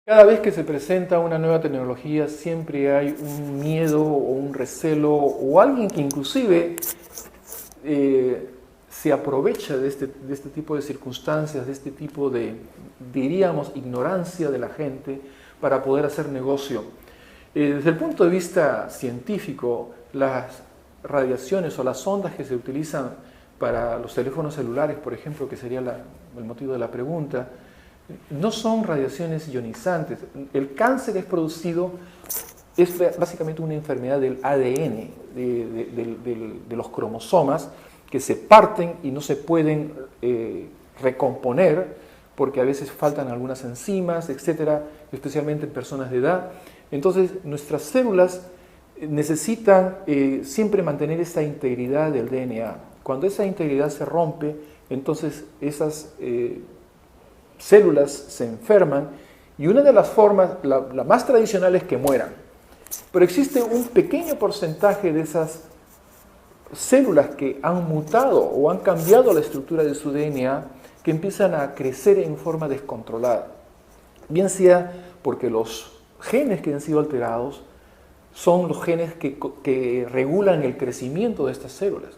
Cada vez que se presenta una nueva tecnología siempre hay un miedo o un recelo o alguien que inclusive se aprovecha de este tipo de circunstancias, de este tipo de, diríamos, ignorancia de la gente para poder hacer negocio. Desde el punto de vista científico, las radiaciones o las ondas que se utilizan para los teléfonos celulares, por ejemplo, que sería el motivo de la pregunta, no son radiaciones ionizantes. El cáncer es producido, es básicamente una enfermedad del ADN, de los cromosomas, que se parten y no se pueden recomponer, porque a veces faltan algunas enzimas, etcétera, especialmente en personas de edad. Entonces, nuestras células necesitan siempre mantener esa integridad del DNA. Cuando esa integridad se rompe, entonces esas células se enferman y una de las formas, la más tradicional, es que mueran. Pero existe un pequeño porcentaje de esas células que han mutado o han cambiado la estructura de su DNA, que empiezan a crecer en forma descontrolada. Bien sea porque los genes que han sido alterados son los genes que regulan el crecimiento de estas células.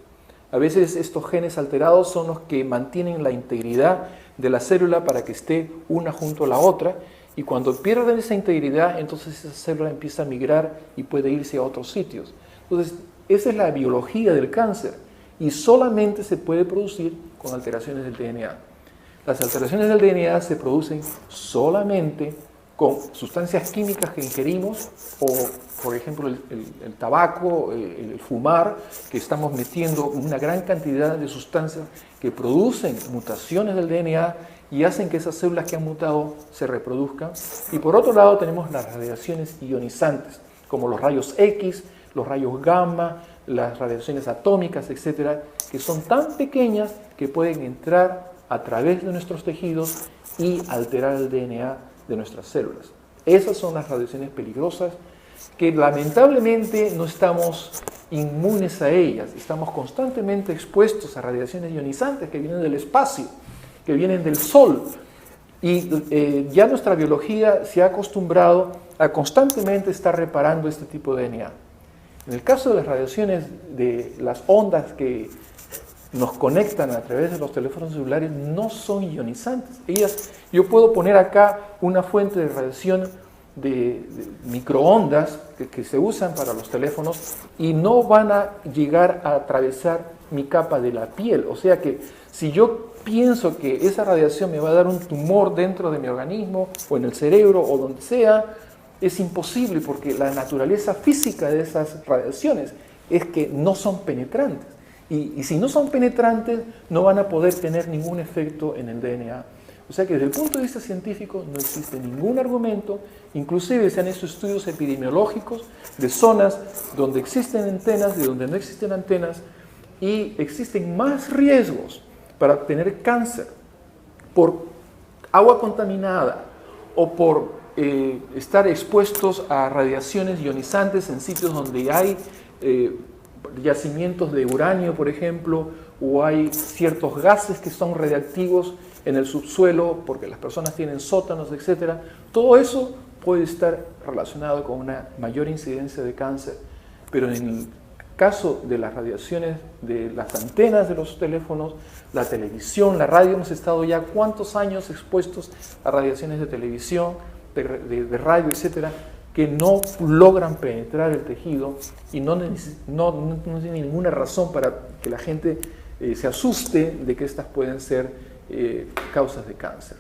A veces estos genes alterados son los que mantienen la integridad de la célula para que esté una junto a la otra, y cuando pierden esa integridad, entonces esa célula empieza a migrar y puede irse a otros sitios. Entonces, esa es la biología del cáncer, y solamente se puede producir con alteraciones del DNA. Las alteraciones del DNA se producen solamente con sustancias químicas que ingerimos, o por ejemplo el tabaco, el fumar, que estamos metiendo una gran cantidad de sustancias que producen mutaciones del DNA y hacen que esas células que han mutado se reproduzcan. Y por otro lado tenemos las radiaciones ionizantes, como los rayos X, los rayos gamma, las radiaciones atómicas, etcétera, que son tan pequeñas que pueden entrar a través de nuestros tejidos y alterar el DNA de nuestras células. Esas son las radiaciones peligrosas que lamentablemente no estamos inmunes a ellas. Estamos constantemente expuestos a radiaciones ionizantes que vienen del espacio, que vienen del sol. Y ya nuestra biología se ha acostumbrado a constantemente estar reparando este tipo de DNA. En el caso de las radiaciones, de las ondas que nos conectan a través de los teléfonos celulares, no son ionizantes. Yo puedo poner acá una fuente de radiación de microondas que se usan para los teléfonos y no van a llegar a atravesar mi capa de la piel. O sea que si yo pienso que esa radiación me va a dar un tumor dentro de mi organismo o en el cerebro o donde sea, es imposible, porque la naturaleza física de esas radiaciones es que no son penetrantes. Y si no son penetrantes, no van a poder tener ningún efecto en el DNA. O sea que desde el punto de vista científico no existe ningún argumento. Inclusive se han hecho estudios epidemiológicos de zonas donde existen antenas, de donde no existen antenas, y existen más riesgos para tener cáncer por agua contaminada o por estar expuestos a radiaciones ionizantes en sitios donde hay yacimientos de uranio, por ejemplo, o hay ciertos gases que son radiactivos en el subsuelo porque las personas tienen sótanos, etc. Todo eso puede estar relacionado con una mayor incidencia de cáncer. Pero en el caso de las radiaciones de las antenas de los teléfonos, la televisión, la radio, hemos estado ya ¿cuántos años expuestos a radiaciones de televisión, de radio, etcétera, que no logran penetrar el tejido y no tiene ninguna razón para que la gente se asuste de que estas pueden ser causas de cáncer?